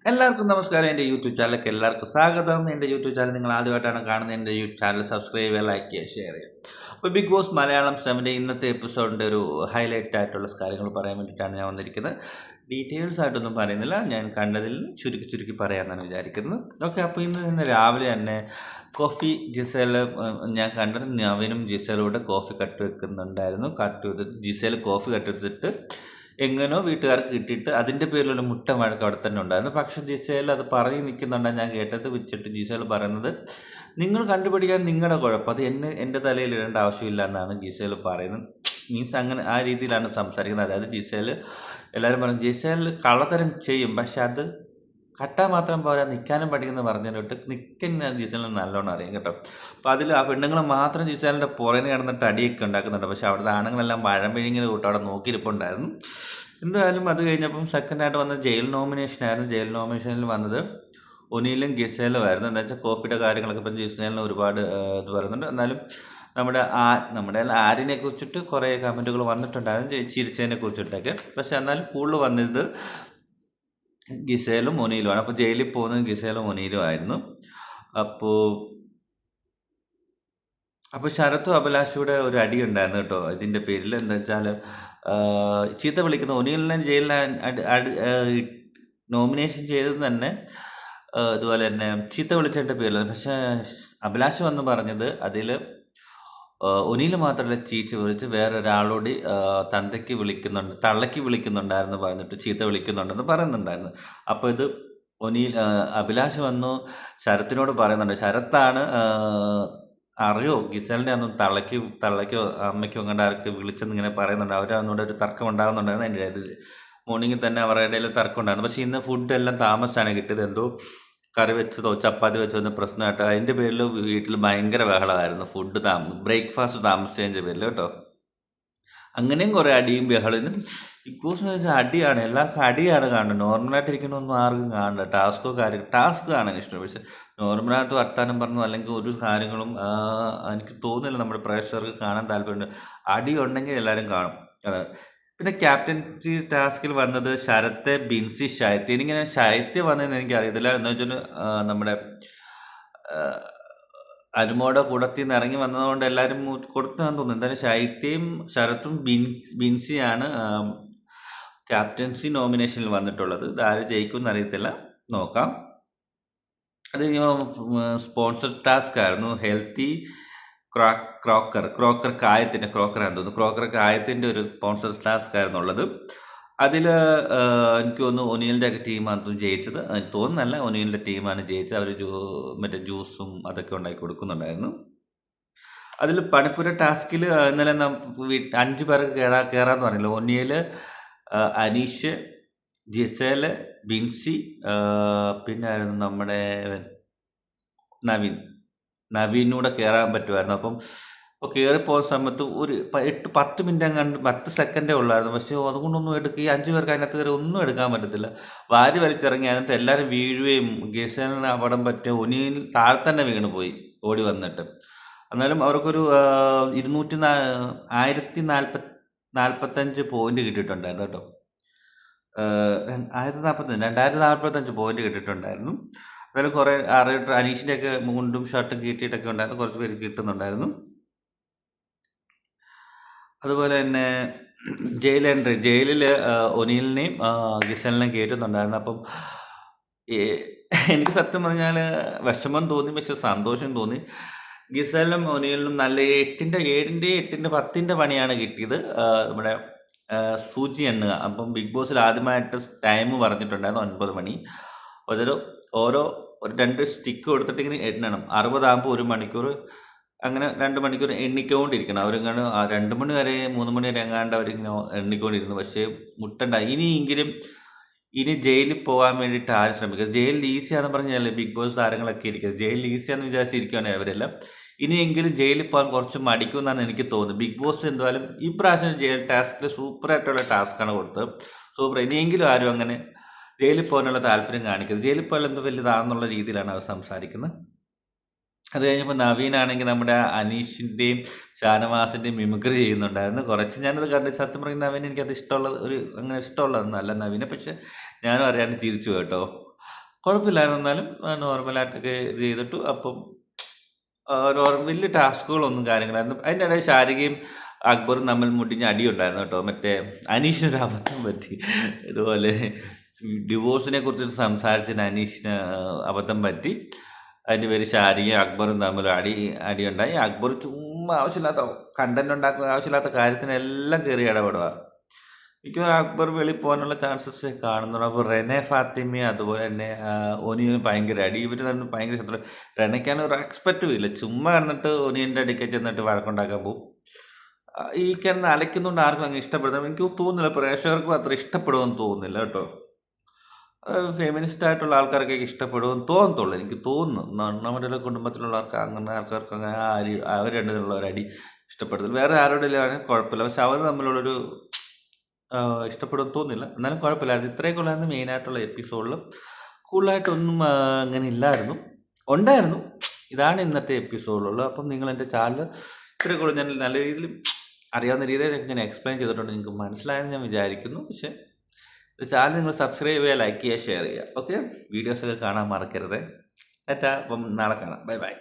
എല്ലാവർക്കും നമസ്കാരം. എൻ്റെ യൂട്യൂബ് ചാനലിലേക്ക് എല്ലാവർക്കും സ്വാഗതം. എൻ്റെ യൂട്യൂബ് ചാനൽ നിങ്ങൾ ആദ്യമായിട്ടാണ് കാണുന്നത്, എൻ്റെ യൂട്യൂബ് ചാനൽ സബ്സ്ക്രൈബ് ചെയ്യുക, ലൈക്ക് ചെയ്യുക, ഷെയർ ചെയ്യുക. അപ്പോൾ ബിഗ് ബോസ് മലയാളം 7 ഇന്നത്തെ എപ്പിസോഡിൻ്റെ ഒരു ഹൈലൈറ്റ് ആയിട്ടുള്ള കാര്യങ്ങൾ പറയാൻ വേണ്ടിയിട്ടാണ് ഞാൻ വന്നിരിക്കുന്നത്. ഡീറ്റെയിൽസ് ആയിട്ടൊന്നും പറയുന്നില്ല, ഞാൻ കണ്ടതിൽ ചുരുക്കി പറയാമെന്നാണ് വിചാരിക്കുന്നത്. ഓക്കെ, അപ്പോൾ ഇന്ന് രാവിലെ തന്നെ കോഫി ജിസേൽ ഞാൻ കണ്ടത് നവീനും ജിസേലൂടെ കോഫി കട്ട് വെക്കുന്നുണ്ടായിരുന്നു. ജിസേൽ കോഫി കട്ട് വെച്ചിട്ട് എങ്ങനെയോ വീട്ടുകാർക്ക് കിട്ടിയിട്ട് അതിൻ്റെ പേരിലുള്ള മുട്ട വഴക്ക് അവിടെ തന്നെ ഉണ്ടായിരുന്നു. പക്ഷെ ജിസേൽ അത് പറഞ്ഞ് നിൽക്കുന്നുണ്ടാണ് ഞാൻ കേട്ടത്. വെച്ചിട്ട് ജിസേൽ പറയുന്നത് നിങ്ങൾ കണ്ടുപിടിക്കാൻ നിങ്ങളുടെ കുഴപ്പം, അത് എൻ്റെ തലയിൽ ഇടേണ്ട ആവശ്യമില്ല എന്നാണ് ജിസേൽ പറയുന്നത്. മീൻസ് അങ്ങനെ ആ രീതിയിലാണ് സംസാരിക്കുന്നത്. അതായത് ജിസേൽ എല്ലാവരും പറഞ്ഞു ജിസേൽ കള്ളത്തരം ചെയ്യും, പക്ഷെ അത് കട്ടാൻ മാത്രം പോരാ നിൽക്കാനും പഠിക്കുന്ന പറഞ്ഞിട്ട് നിൽക്കുന്ന ജിസേലിന് നല്ലോണം അറിയാം കേട്ടോ. അപ്പോൾ അതിൽ ആ പെണ്ണുങ്ങൾ മാത്രം ജിസേലിൻ്റെ പുറകിന് കിടന്നിട്ട് അടിയൊക്കെ ഉണ്ടാക്കുന്നുണ്ട്. പക്ഷേ അവിടുത്തെ ആണുങ്ങളെല്ലാം പഴംപിഴിങ്ങനെ കൂട്ടും അവിടെ നോക്കിയിരിപ്പുണ്ടായിരുന്നു. എന്തായാലും അത് കഴിഞ്ഞപ്പം സെക്കൻഡായിട്ട് വന്ന ജയിൽ നോമിനേഷനായിരുന്നു. ജയിൽ നോമിനേഷനിൽ വന്നത് ഒനിയിലും ജിസേലും ആയിരുന്നു. എന്താ വെച്ചാൽ കോഫിയുടെ കാര്യങ്ങളൊക്കെ ഇപ്പം ജിസേലിന് ഒരുപാട് ഇത് പറയുന്നുണ്ട്. എന്നാലും നമ്മുടെ ആരിനെ കുറിച്ചിട്ട് കുറേ കമൻറ്റുകൾ വന്നിട്ടുണ്ടായിരുന്നു, ചിരിച്ചതിനെ കുറിച്ചിട്ടൊക്കെ. പക്ഷെ എന്നാലും കൂടുതൽ വന്നത് ജിസേലും ഒനിയിലുമാണ്. അപ്പോൾ ജയിലിൽ പോകുന്നത് ജിസേലും ഒനിയിലും ആയിരുന്നു. അപ്പോൾ ശരത്തും അഭിലാഷയുടെ ഒരു അടി ഉണ്ടായിരുന്നു കേട്ടോ. ഇതിൻ്റെ പേരിൽ എന്താ വെച്ചാൽ ചീത്ത വിളിക്കുന്ന ഒനിയലിനെ ജയിലിനെ നോമിനേഷൻ ചെയ്തത് തന്നെ ഇതുപോലെ തന്നെ ചീത്ത വിളിച്ചതിൻ്റെ പേരിൽ. പക്ഷേ അഭിലാഷ് വന്ന് പറഞ്ഞത് അതിൽ ഒനിയിൽ മാത്രമല്ല ചീച്ച് വിളിച്ച് വേറൊരാളോട് തന്തയ്ക്ക് തള്ളയ്ക്ക് വിളിക്കുന്നുണ്ടായിരുന്നു പറഞ്ഞിട്ട് ചീത്ത വിളിക്കുന്നുണ്ടെന്ന് പറയുന്നുണ്ടായിരുന്നു. അപ്പോൾ ഇത് അഭിലാഷ് വന്നു ശരത്തിനോട് പറയുന്നുണ്ട്. ശരത്താണ് അറിയോ ഗിസലിനെ ഒന്നും തള്ളയ്ക്കോ അമ്മയ്ക്കോ അങ്ങോട്ട് ആർക്ക് വിളിച്ചെന്ന് ഇങ്ങനെ പറയുന്നുണ്ട്. അവരൊന്നുകൂടെ ഒരു തർക്കം ഉണ്ടാകുന്നുണ്ടായിരുന്നു. അതിൻ്റെ ഇടയിൽ മോർണിംഗിൽ തന്നെ അവരുടെ ഇടയിൽ തർക്കം ഉണ്ടായിരുന്നു. പക്ഷേ ഇന്ന് ഫുഡെല്ലാം താമസിച്ചാണ് കിട്ടിയത്. എന്തോ കറി വെച്ചതോ ചപ്പാത്തി വെച്ചതോ പ്രശ്നമായിട്ട് അതിൻ്റെ പേരിൽ വീട്ടിൽ ഭയങ്കര ബഹളമായിരുന്നു. ബ്രേക്ക്ഫാസ്റ്റ് താമസിച്ചതിൻ്റെ പേരിൽ കേട്ടോ. അങ്ങനെയും കുറേ അടിയും ബഹളം. ബിഗ് ബോസ് എന്ന് വെച്ചാൽ അടിയാണ്, എല്ലാവർക്കും അടിയാണ് കാണുന്നത്. നോർമലായിട്ടിരിക്കണമെന്നും ആർക്കും കാണണ്ട. ടാസ്ക് കാണാൻ ഇഷ്ടം. പക്ഷെ നോർമലായിട്ട് വർത്താനം പറഞ്ഞു അല്ലെങ്കിൽ ഒരു കാര്യങ്ങളും എനിക്ക് തോന്നുന്നില്ല നമ്മുടെ പ്രേക്ഷകർക്ക് കാണാൻ താല്പര്യമുണ്ട്. അടി ഉണ്ടെങ്കിൽ എല്ലാവരും കാണും. പിന്നെ ക്യാപ്റ്റൻസി ടാസ്കിൽ വന്നത് ശരത്ത്, ബിൻസി, ശൈത്യ. എനിക്കിങ്ങനെ ശൈത്യ വന്നതെന്ന് എനിക്കറിയത്തില്ല. എന്ന് വെച്ചാൽ നമ്മുടെ അനുമോടെ കൂടത്തിൽ നിന്ന് ഇറങ്ങി വന്നതുകൊണ്ട് എല്ലാവരും കൊടുത്താന്ന് തോന്നുന്നു. എന്തായാലും ശൈത്യയും ശരത്തും ബിൻസിയാണ് ക്യാപ്റ്റൻസി നോമിനേഷനിൽ വന്നിട്ടുള്ളത്. ഇത് ആര് ജയിക്കുമെന്ന് അറിയത്തില്ല, നോക്കാം. അത് സ്പോൺസർ ടാസ്ക് ആയിരുന്നു. ഹെൽത്തി ക്രോക്കർ കായത്തിൻ്റെ ക്രോക്കറാണെന്ന് തോന്നുന്നു. ക്രോക്കർ കായത്തിൻ്റെ ഒരു സ്പോൺസർ ടാസ്ക് ആയിരുന്നു ഉള്ളത്. അതിൽ എനിക്ക് തോന്നുന്നു ഒനിയലിൻ്റെ ഒക്കെ ടീമാണ് ജയിച്ചത്. എനിക്ക് തോന്നുന്നല്ല, ഒനിയലിൻ്റെ ടീമാണ് ജയിച്ചത്. അവർ മറ്റേ ജ്യൂസും അതൊക്കെ ഉണ്ടാക്കി കൊടുക്കുന്നുണ്ടായിരുന്നു. അതിൽ പണിപ്പുര ടാസ്കിൽ ഇന്നലെ 5 പേർക്ക് കയറാമെന്ന് പറഞ്ഞില്ല. ഒനിയൽ, അനീഷ്, ജിസേൽ, ബിൻസി, പിന്നെ ആയിരുന്നു നമ്മുടെ നവീനൂടെ കയറാൻ പറ്റുമായിരുന്നു. അപ്പോൾ കയറിപ്പോകുന്ന സമയത്ത് ഒരു 10 മിനിറ്റ് അങ്ങാണ്ട് 10 സെക്കൻഡേ ഉള്ളായിരുന്നു. പക്ഷേ അതുകൊണ്ടൊന്നും ഈ 5 പേർക്ക് അതിനകത്ത് കയറി ഒന്നും എടുക്കാൻ പറ്റത്തില്ല. വാരി വലിച്ചിറങ്ങി അതിനകത്ത് എല്ലാവരും വീഴുകയും ഗിസേലിന് അപകടം പറ്റിയ ഒനിയിൽ താഴെ തന്നെ വീണ് പോയി ഓടി വന്നിട്ട്. എന്നാലും അവർക്കൊരു 1045 പോയിന്റ് കിട്ടിയിട്ടുണ്ടായിരുന്നു കേട്ടോ. 2045 പോയിന്റ് കിട്ടിയിട്ടുണ്ടായിരുന്നു. എന്നാലും കുറേ അനീഷിൻ്റെയൊക്കെ മുണ്ടും ഷർട്ടും കിട്ടിയിട്ടൊക്കെ ഉണ്ടായിരുന്നു. കുറച്ച് പേര് കിട്ടുന്നുണ്ടായിരുന്നു. അതുപോലെ തന്നെ ജയിലിൽ ഒനിയലിനെയും ഗിസലിനെയും കയറ്റുന്നുണ്ടായിരുന്നു. അപ്പം എനിക്ക് സത്യം പറഞ്ഞാൽ വിഷമം തോന്നി, പക്ഷെ സന്തോഷം തോന്നി. ഗിസലിനും ഒനിയലിനും നല്ല 8ൻ്റെ 10ൻ്റെ പണിയാണ് കിട്ടിയത്. നമ്മുടെ സൂചി എണ്ണുക. അപ്പം ബിഗ് ബോസിൽ ആദ്യമായിട്ട് ടൈം പറഞ്ഞിട്ടുണ്ടായിരുന്നു 9 മണി. അതിൽ ഒരു 2 സ്റ്റിക്ക് കൊടുത്തിട്ട് ഇങ്ങനെ എണ്ണണം. 60 ആകുമ്പോൾ 1 മണിക്കൂർ, അങ്ങനെ 2 മണിക്കൂർ എണ്ണിക്കൊണ്ടിരിക്കണം. അവരിങ്ങനെ 2 മണി വരെ 3 മണി വരെ എങ്ങാണ്ട് അവരിങ്ങനെ എണ്ണിക്കൊണ്ടിരുന്നു. പക്ഷേ മുട്ടണ്ട. ഇനി ജയിലിൽ പോകാൻ വേണ്ടിയിട്ട് ആരും ശ്രമിക്കുക. ജയിലിൽ ഈസിയാന്ന് പറഞ്ഞാൽ ബിഗ് ബോസ് താരങ്ങളൊക്കെ ഇരിക്കുന്നത്. ജയിലിൽ ഈസിയാന്ന് വിചാരിച്ചിരിക്കുകയാണ് അവരെല്ലാം. ഇനിയെങ്കിലും ജയിലിൽ പോകാൻ കുറച്ച് മടിക്കുമെന്നാണ് എനിക്ക് തോന്നുന്നത്. ബിഗ് ബോസ് എന്തായാലും ഈ പ്രാവശ്യം ജയിൽ ടാസ്കിൽ സൂപ്പറായിട്ടുള്ള ടാസ്ക്കാണ് കൊടുത്തത്. സൂപ്പർ. ഇനിയെങ്കിലും ആരും അങ്ങനെ ജയിലിൽ പോകാനുള്ള താല്പര്യം കാണിക്കുന്നത്. ജയിലിൽ പോയാൽ എന്തോ വലുതാണെന്നുള്ള രീതിയിലാണ് അവർ സംസാരിക്കുന്നത്. അത് കഴിഞ്ഞപ്പോൾ നവീനാണെങ്കിൽ നമ്മുടെ അനീഷിൻ്റെയും ഷാനവാസിൻ്റെയും മിമിക്രി ചെയ്യുന്നുണ്ടായിരുന്നു. കുറച്ച് ഞാനത് കണ്ട് സത്യം പറഞ്ഞ നവീൻ എനിക്കത് അങ്ങനെ ഇഷ്ടമുള്ളതൊന്നും അല്ല നവീനെ. പക്ഷെ ഞാനും അറിയാണ്ട് ചിരിച്ചു കേട്ടോ. കുഴപ്പമില്ലായിരുന്നു. എന്നാലും നോർമലായിട്ടൊക്കെ ഇത് ചെയ്തിട്ടു. അപ്പം വലിയ ടാസ്കുകളൊന്നും കാര്യങ്ങളായിരുന്നു. അതിൻ്റെ ഇടയിൽ ശാരികയും അക്ബറും തമ്മിൽ മുട്ടിഞ്ഞ് അടിയുണ്ടായിരുന്നു കേട്ടോ. മറ്റേ അനീഷിനൊരു അബദ്ധം പറ്റി. ഇതുപോലെ ഡിവോഴ്സിനെ കുറിച്ച് സംസാരിച്ചതിന് അനീഷിന് അബദ്ധം പറ്റി. അതിൻ്റെ പേര് ശാരികയും അക്ബറും തമ്മിൽ അടിയുണ്ടായി. അക്ബർ ചുമ്മാ ആവശ്യമില്ലാത്ത കണ്ടന്റ് ഉണ്ടാക്കുന്ന ആവശ്യമില്ലാത്ത കാര്യത്തിനെല്ലാം കയറി ഇടപെടുക. എനിക്ക് അക്ബർ വെളിയിൽ പോകാനുള്ള ചാൻസസ് കാണുന്നുണ്ട്. അപ്പോൾ റെനെ ഫാത്തിമയും അതുപോലെ തന്നെ ഒനിയന് ഭയങ്കര അടി. ഇവർ തന്നെ ഭയങ്കര ശത്രു. റെനയ്ക്കാണ് ഒരു എക്സ്പെക്റ്റും ഇല്ല. ചുമ്മാ കിടന്നിട്ട് ഒനിയൻ്റെ അടിക്ക് ചെന്നിട്ട് വഴക്കുണ്ടാക്കാൻ പോകും. ഈ കിടന്ന് അലയ്ക്കുന്നുണ്ട് ആർക്കും അങ്ങ് ഇഷ്ടപ്പെടുന്നത് എനിക്ക് തോന്നുന്നില്ല. പ്രേക്ഷകർക്കും അത്ര ഇഷ്ടപ്പെടുമെന്ന് തോന്നുന്നില്ല കേട്ടോ. ഫെമിനിസ്റ്റ് ആയിട്ടുള്ള ആൾക്കാർക്കൊക്കെ ഇഷ്ടപ്പെടുമെന്ന് തോന്നത്തുള്ളൂ. എനിക്ക് തോന്നുന്നു നമ്മുടെ കുടുംബത്തിലുള്ളവർക്ക് അങ്ങനെ ആൾക്കാർക്ക് അങ്ങനെ അവർ രണ്ടിലുള്ള ഒരു അടി ഇഷ്ടപ്പെടുന്നില്ല. വേറെ ആരോടെ ആണെങ്കിൽ കുഴപ്പമില്ല. പക്ഷെ അവർ തമ്മിലുള്ളൊരു ഇഷ്ടപ്പെടുമെന്ന് തോന്നുന്നില്ല. എന്നാലും കുഴപ്പമില്ലായിരുന്നു. ഇത്രയൊക്കെ ഉള്ളായിരുന്നു മെയിനായിട്ടുള്ള എപ്പിസോഡിൽ. കൂടുതലായിട്ടൊന്നും അങ്ങനെ ഇല്ലായിരുന്നു. ഉണ്ടായിരുന്നു. ഇതാണ് ഇന്നത്തെ എപ്പിസോഡിലുള്ളത്. അപ്പം നിങ്ങൾ എൻ്റെ ചാനൽ ഇത്രയൊക്കെ ഞാൻ നല്ല രീതിയിൽ അറിയാവുന്ന രീതിയിൽ ഞാൻ എക്സ്പ്ലെയിൻ ചെയ്തിട്ടുണ്ട്. നിങ്ങൾക്ക് മനസ്സിലായെന്ന് ഞാൻ വിചാരിക്കുന്നു. പക്ഷേ ചാനൽ നിങ്ങൾ സബ്സ്ക്രൈബ് ചെയ്യുക, ലൈക്ക് ചെയ്യുക, ഷെയർ ചെയ്യുക. ഓക്കെ, വീഡിയോസൊക്കെ കാണാൻ മറക്കരുത്. അപ്പം നാളെ കാണാം. Bye bye.